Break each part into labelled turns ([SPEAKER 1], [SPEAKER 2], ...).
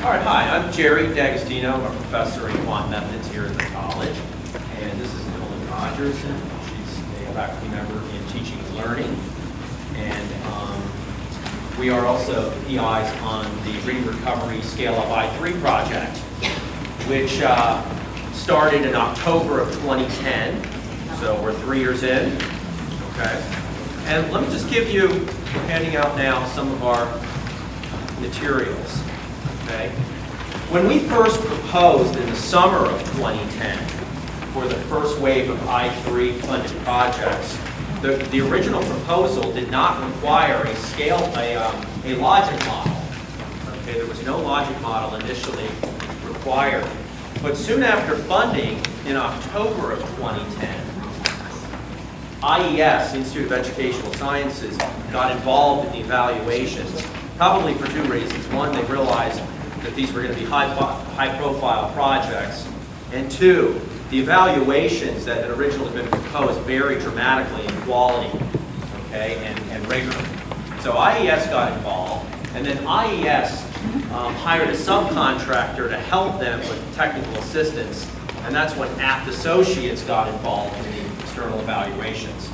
[SPEAKER 1] All right, hi, I'm Jerry D'Agostino. I'm a professor in quant methods here at the college. And this is Rodgers, and she's a faculty member in teaching and learning. And we are also PIs on the Reading Recovery Scale Up I3 project, which started in October of 2010. So we're 3 years in, okay? And let me just give you, we're handing out now some of our materials, okay? When we first proposed in the summer of 2010 for the first wave of I3 funded projects, the original proposal did not require a logic model. Okay, there was no logic model initially required. But soon after funding, in October of 2010, IES, Institute of Educational Sciences, got involved in the evaluations, probably for two reasons. One, they realized that these were going to be high-profile projects, and two, the evaluations that had originally been proposed vary dramatically in quality, okay, and rigor. So IES got involved, and then IES hired a subcontractor to help them with technical assistance, and that's when Apt Associates got involved in the external evaluations.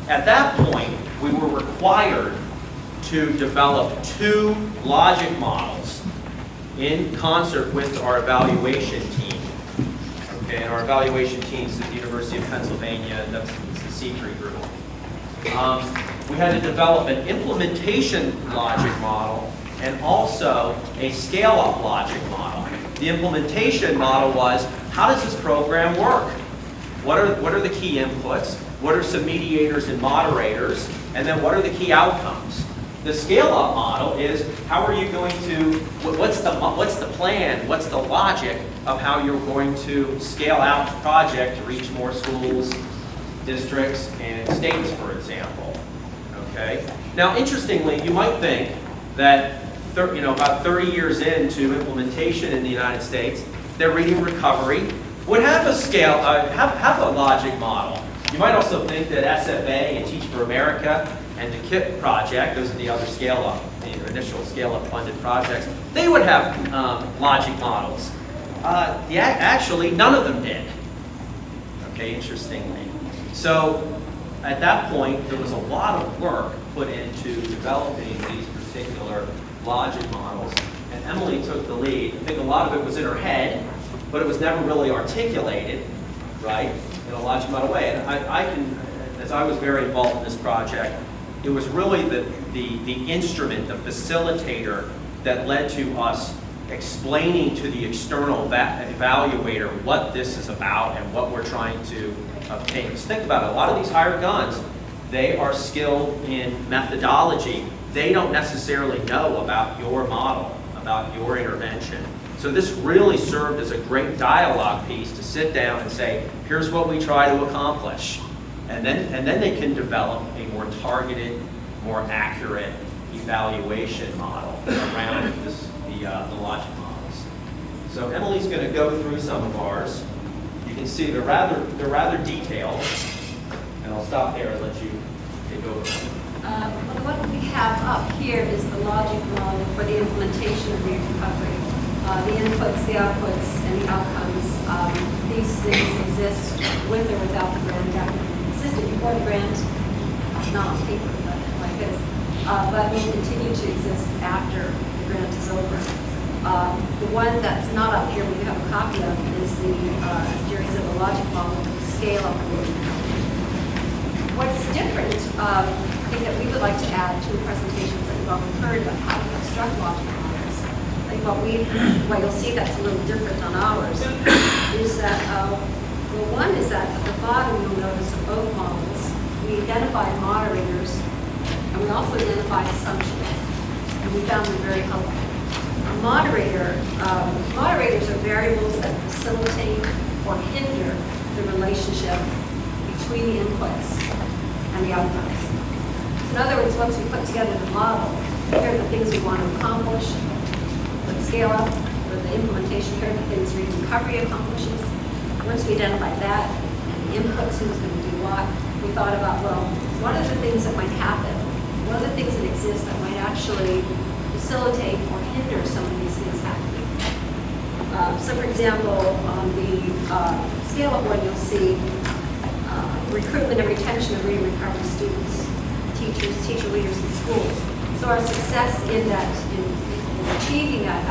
[SPEAKER 1] At that point, we were required to develop 2 logic models in concert with our evaluation team. Okay, and our evaluation teams at the University of Pennsylvania, and that's the C3 group. We had to develop an implementation logic model and also a scale-up logic model. The implementation model was, how does this program work? What are the key inputs? What are some mediators and moderators? And then what are the key outcomes? The scale-up model is, how are you going to, what's the plan, what's the logic of how you're going to scale out the project to reach more schools, districts, and states, for example. Okay? Now, interestingly, you might think that about 30 years into implementation in the United States, their Reading Recovery would have have a logic model. You might also think that SFA and Teach for America and the KIP project, those are the other scale-up, the initial scale-up funded projects, they would have logic models. Actually, none of them did. Okay, interestingly. So at that point, there was a lot of work put into developing these particular logic models, and Emily took the lead. I think a lot of it was in her head, but it was never really articulated, right, in a logic model way. And I can, as I was very involved in this project, it was really the instrument, the facilitator that led to us explaining to the external evaluator what this is about and what we're trying to obtain. Just think about it, a lot of these hired guns, they are skilled in methodology. They don't necessarily know about your model, about your intervention. So this really served as a great dialogue piece to sit down and say, here's what we try to accomplish. And then they can develop a more targeted, more accurate evaluation model around the logic models. So Emily's going to go through some of ours. You can see they're rather detailed, and I'll stop there and let you take over.
[SPEAKER 2] What we have up here is the logic model for the implementation of Reading Recovery. The inputs, the outputs, and the outcomes. These things exist with or without the grant. They existed before the grant, not on paper, but like this. But will continue to exist after the grant is over. The one that's not up here, we have a copy of, is the, as Jerry said, the logic model, the scale of Reading Recovery. What's different, I think that we would like to add to the presentations that you've already heard about how to construct logic models. I think what you'll see that's a little different on ours is that, well, one is that at the bottom you'll notice of both models, we identified moderators and we also identified assumptions, and we found them very helpful. Moderators are variables that facilitate or hinder the relationship between the inputs and the outcomes. So in other words, once we put together the model, here are the things we want to accomplish, with the scale up, with the implementation, here are the things Reading Recovery accomplishes. Once we identify that, and the inputs, who's going to do what, we thought about, well, what are the things that might happen? What are the things that exist that might actually facilitate or hinder some of these things happening? So for example, on the scale of one, you'll see recruitment and retention of reading recovery students, teachers, teacher leaders in schools. So our success in that, in achieving that,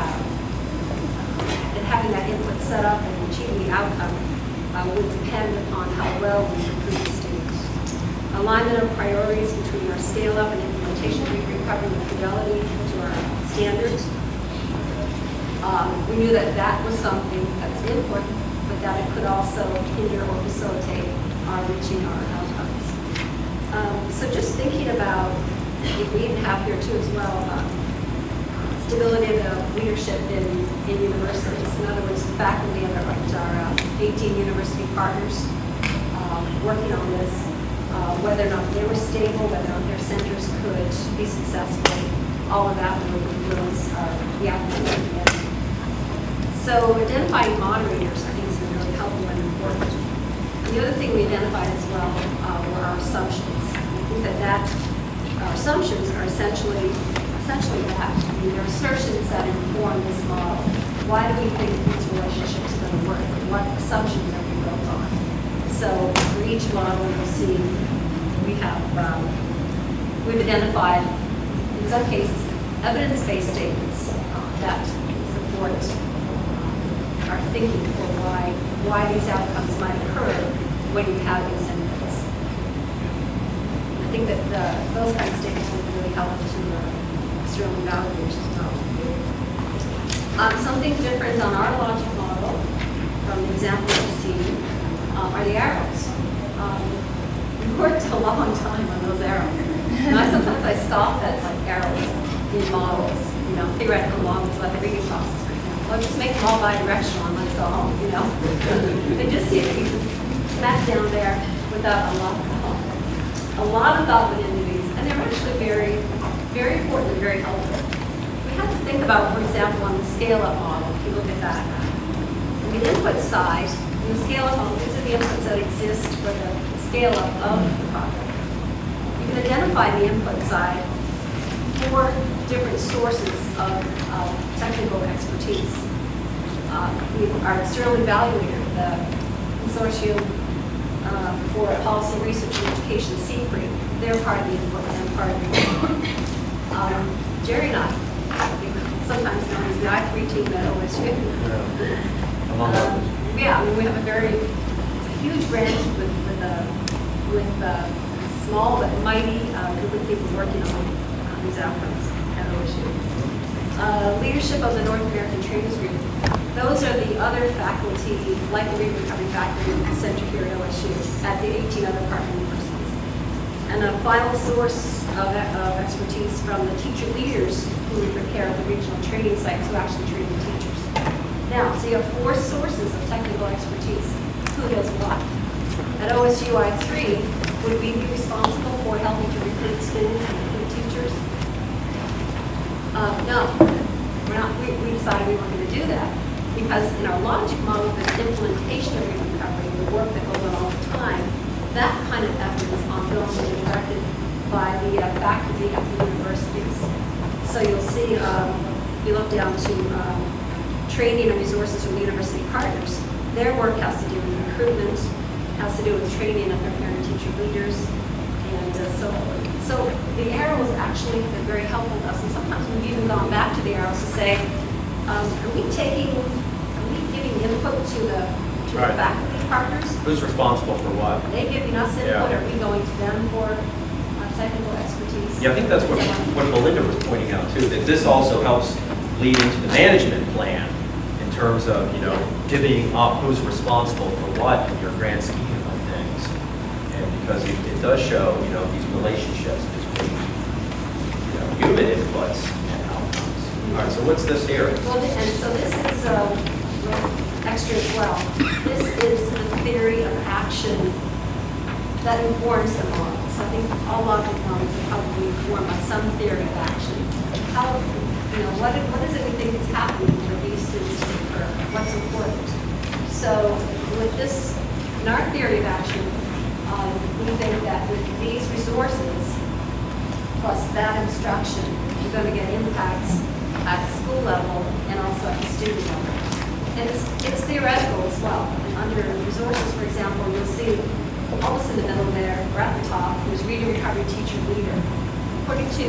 [SPEAKER 2] and having that input set up and achieving the outcome would depend upon how well we recruit the students. Alignment of priorities between our scale up and implementation of reading recovery with fidelity to our standards. We knew that that was something that's important, but that it could also hinder or facilitate our reaching our outcomes. So just thinking about, we even have here too as well, stability of the leadership in universities. In other words, the faculty at our 18 university partners working on this, whether or not they were stable, whether or not their centers could be successful, all of that would influence the outcomes at the end. So identifying moderators, I think, is really helpful and important. And the other thing we identified as well were our assumptions. I think that our assumptions are essentially that. I mean, they're assertions that inform this model. Why do we think these relationships are going to work? What assumptions are we built on? So for each model, you'll see we've identified, in some cases, evidence-based statements that support our thinking for why these outcomes might occur when you have these inputs. I think that those kinds of statements would really help to external evaluators as well. Something different on our logic model from the example you've seen are the arrows. We worked a long time on those arrows. And sometimes I stop at like arrows in models, theoretical models about the reading process. Or just make them all bi-directional and let's go home, And just see if you can smack down there without a lot of thought. A lot of thought went into these, and they're actually very, very important and very helpful. We have to think about, for example, on the scale-up model, if you look at that. On the input side, in the scale-up model, these are the inputs that exist for the scale-up of the project. You can identify the input side for different sources of technical expertise. Our external evaluator, the Consortium for Policy Research and Education, CPRE, they're part of the input and part of the input. Jerry and I, sometimes known as the I3 team at OSU. Yeah, we have it's a huge branch with small but mighty group of people working on these outcomes at OSU. Leadership of the North American Trainers Group. Those are the other faculty, like the Reading Recovery faculty center here at OSU, at the 18 other partner universities. And a final source of expertise from the teacher leaders who we prepare at the regional training sites who actually train the teachers. Now, so you have 4 sources of technical expertise. Who does what? At OSU I3, would we be responsible for helping to recruit students and recruit teachers? No, we're not. We decided we weren't going to do that because in our logic model, the implementation of reading recovery, the work that goes on all the time, that kind of effort is ongoing and directed by the faculty at the universities. So you'll see, you look down to training and resources from the university partners. Their work has to do with recruitment, has to do with training of their parent-teacher leaders, and so forth. So the arrows actually have been very helpful to us, and sometimes we've even gone back to the arrows to say, are we giving input to the faculty partners?
[SPEAKER 1] Who's responsible for what?
[SPEAKER 2] Are they giving us input?
[SPEAKER 1] Yeah.
[SPEAKER 2] Are we going to them for technical expertise?
[SPEAKER 1] Yeah, I think that's what Belinda was pointing out too, that this also helps lead into the management plan in terms of, divvying up who's responsible for what in your grand scheme of things. And because it does show, these relationships between, human inputs and outcomes. All right, so what's this here?
[SPEAKER 2] Well, and so this is extra as well. This is the theory of action that informs the models. I think all logic models are probably informed by some theory of action. How, what is it we think is happening for these things to occur? What's important? So with this, in our theory of action, we think that with these resources, plus that instruction, you're going to get impacts at the school level and also at the student level. And it's theoretical as well. And under resources, for example, you'll see almost in the middle there, or at the top, there's reader recovery teacher leader. According to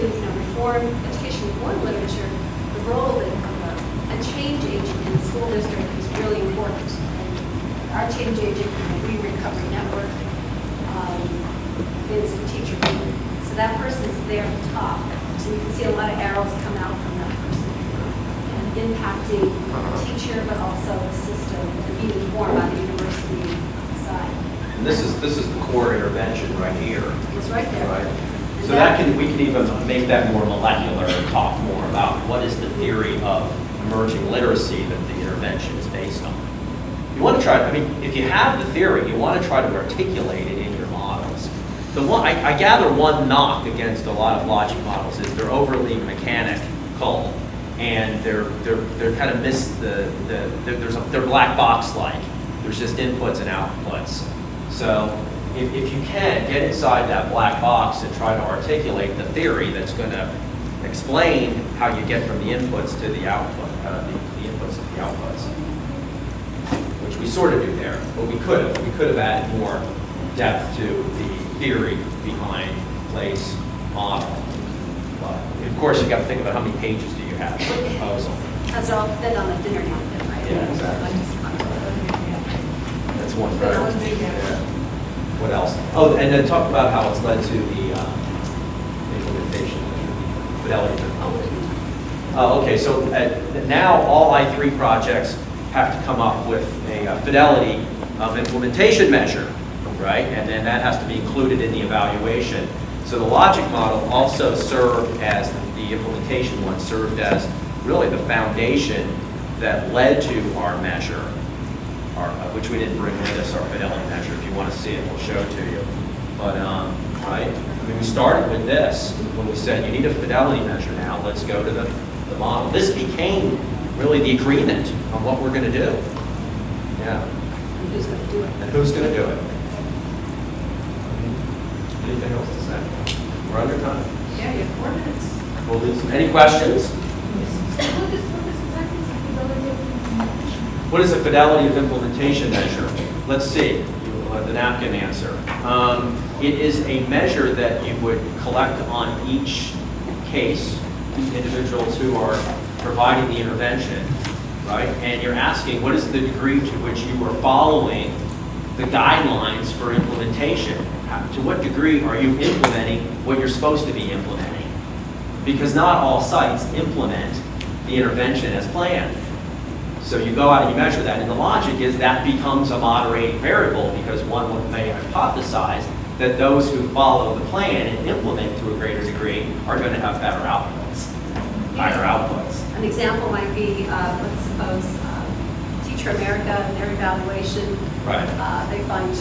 [SPEAKER 2] education reform literature, the role of a change agent in the school district is really important. And our change agent in the reader recovery network is the teacher leader. So that person's there at the top. So you can see a lot of arrows come out from that person and impacting the teacher, but also the system and being informed by the university side.
[SPEAKER 1] And this is the core intervention right here.
[SPEAKER 2] It's right there.
[SPEAKER 1] Right. So we can even make that more molecular and talk more about what is the theory of emerging literacy that the intervention is based on. You want to try, I mean, if you have the theory, you want to try to articulate it in your models. I gather one knock against a lot of logic models is they're overly mechanical and they're kind of they're black box like. There's just inputs and outputs. So if you can get inside that black box and try to articulate the theory that's going to explain how you get from the inputs to the output, the inputs to the outputs, which we sort of do there, but we could have added more depth to the theory behind place model. But of course, you got to think about how many pages do you have for the proposal.
[SPEAKER 2] That's all fit on the dinner napkin, right?
[SPEAKER 1] Yeah, exactly. That's one part. Yeah. What else? Oh, and then talk about how it's led to the implementation of Fidelity. Oh, okay. So now all I3 projects have to come up with a Fidelity implementation measure, right? And then that has to be included in the evaluation. So the logic model also served as, the implementation one served as really the foundation that led to our measure, which we didn't bring with us, our Fidelity measure. If you want to see it, we'll show it to you. But, right, I mean, we started with this when we said you need a Fidelity measure now, let's go to the model. This became really the agreement on what we're going to do. Yeah.
[SPEAKER 2] And who's going to do it?
[SPEAKER 1] And who's going to do it? Anything else to say? We're under time.
[SPEAKER 2] Yeah, you have 4 minutes.
[SPEAKER 1] We'll do some, any questions? What is a Fidelity of implementation measure? Let's see, the napkin answer. It is a measure that you would collect on each case, individuals who are providing the intervention, right? And you're asking, what is the degree to which you are following the guidelines for implementation? To what degree are you implementing what you're supposed to be implementing? Because not all sites implement the intervention as planned. So you go out and you measure that, and the logic is that becomes a moderating variable because one may hypothesize that those who follow the plan and implement to a greater degree are going to have better outputs, higher outputs.
[SPEAKER 2] An example might be, let's suppose, Teacher America and their evaluation.
[SPEAKER 1] Right.
[SPEAKER 2] They find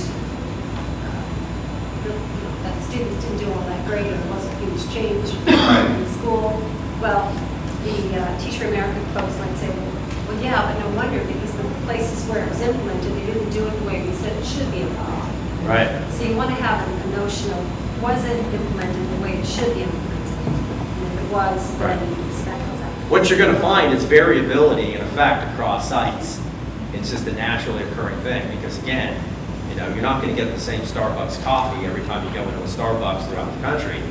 [SPEAKER 2] that students didn't do all that great, or there wasn't a huge change in school. Well, the Teacher America folks might say, well, yeah, but no wonder, because the places where it was implemented, they didn't do it the way we said it should be implemented.
[SPEAKER 1] Right.
[SPEAKER 2] So you want to have a notion of, was it implemented the way it should be implemented? And if it was, then spec goes out.
[SPEAKER 1] What you're going to find is variability in effect across sites. It's just a naturally occurring thing because, again, you're not going to get the same Starbucks coffee every time you go into a Starbucks throughout the country.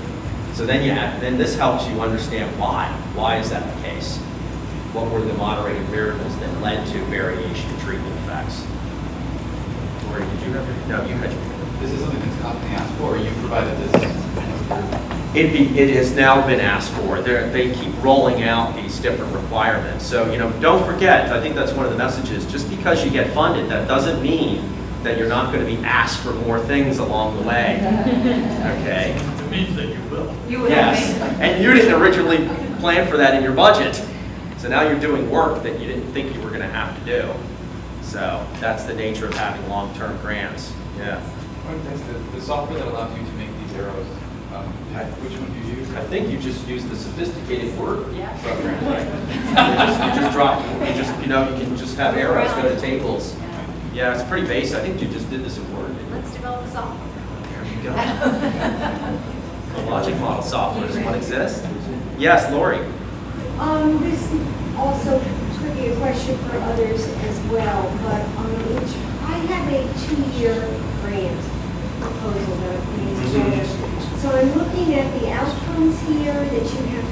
[SPEAKER 1] So then this helps you understand why. Why is that the case? What were the moderating variables that led to variation in treatment effects? Or did you have? No, you had.
[SPEAKER 3] This is something that's commonly asked for, or you provided this?
[SPEAKER 1] It has now been asked for. They keep rolling out these different requirements. So, don't forget, I think that's one of the messages, just because you get funded, that doesn't mean that you're not going to be asked for more things along the way. Okay?
[SPEAKER 3] It means that you will.
[SPEAKER 2] You would
[SPEAKER 1] Yes. And you didn't originally plan for that in your budget. So now you're doing work that you didn't think you were going to have to do. So that's the nature of having long-term grants. Yeah.
[SPEAKER 3] The software that allows you to make these arrows, which one do you use?
[SPEAKER 1] I think you just use the sophisticated word program.
[SPEAKER 2] Yeah.
[SPEAKER 1] You just drop, you can just have arrows go to tables. Yeah, it's pretty basic. I think you just did this in Word.
[SPEAKER 2] Let's develop a software.
[SPEAKER 1] There you go. The logic model software, does one exist? Yes, Lori.
[SPEAKER 4] This also could be a question for others as well, but I have a 2-year grant proposal that I'm putting together. So I'm looking at the outcomes here, that you have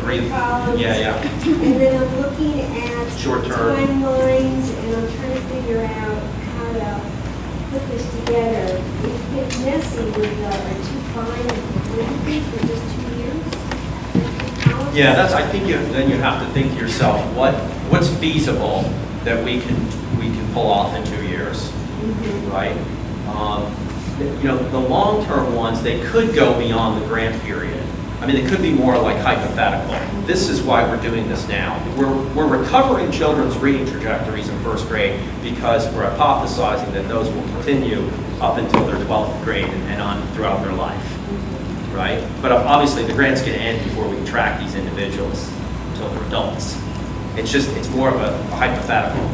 [SPEAKER 4] three columns.
[SPEAKER 1] Yeah.
[SPEAKER 4] And then I'm looking at
[SPEAKER 1] Short term.
[SPEAKER 4] timelines, and I'm trying to figure out how to put this together. It gets messy with, are 2 fine for just 2 years?
[SPEAKER 1] Yeah, I think then you have to think to yourself, what's feasible that we can pull off in 2 years, right? The long-term ones, they could go beyond the grant period. I mean, they could be more like hypothetical. This is why we're doing this now. We're recovering children's reading trajectories in first grade because we're hypothesizing that those will continue up until their 12th grade and on throughout their life, right? But obviously, the grant's going to end before we can track these individuals until they're adults. It's more of a hypothetical.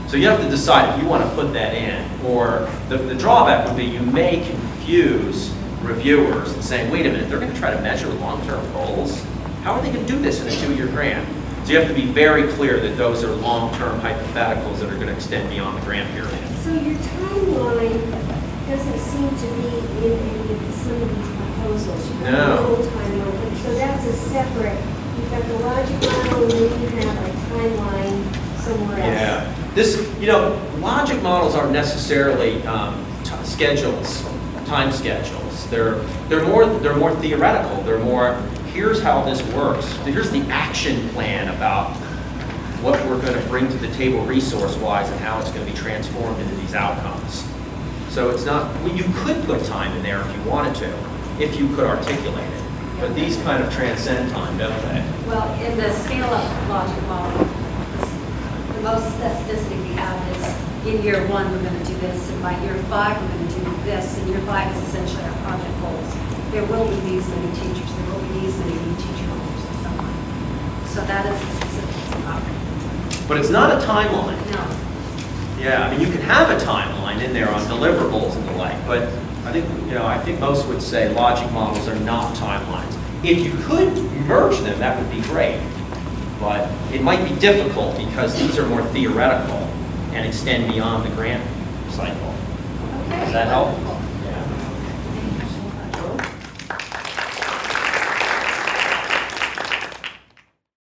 [SPEAKER 1] So you have to decide if you want to put that in, or the drawback would be you may confuse reviewers and saying, wait a minute, they're going to try to measure long-term goals? How are they going to do this in a 2-year grant? So you have to be very clear that those are long-term hypotheticals that are going to extend beyond the grant period.
[SPEAKER 4] So your timeline doesn't seem to be in some of these proposals. You have
[SPEAKER 1] No.
[SPEAKER 4] a little timeline, so that's a separate, you've got the logic model, and then you have a timeline somewhere else.
[SPEAKER 1] Yeah. Logic models aren't necessarily schedules, time schedules. They're more theoretical. They're more, here's how this works. Here's the action plan about what we're going to bring to the table resource-wise and how it's going to be transformed into these outcomes. So it's not, you could put time in there if you wanted to, if you could articulate it. But these kind of transcend time, don't they?
[SPEAKER 2] Well, in the scale-up logic model, the most specificity we have is in year 1, we're going to do this, and by year 5, we're going to do this, and year 5 is essentially our project goals. There will be these many teachers, there will be these many new teacher hours, and so on. So that is the specifics about it.
[SPEAKER 1] But it's not a timeline.
[SPEAKER 2] No.
[SPEAKER 1] Yeah, I mean, you can have a timeline in there on deliverables and the like, but I think most would say logic models are not timelines. If you could merge them, that would be great. But it might be difficult because these are more theoretical and extend beyond the grant cycle.
[SPEAKER 2] Okay.
[SPEAKER 1] Does that help?
[SPEAKER 2] Wonderful.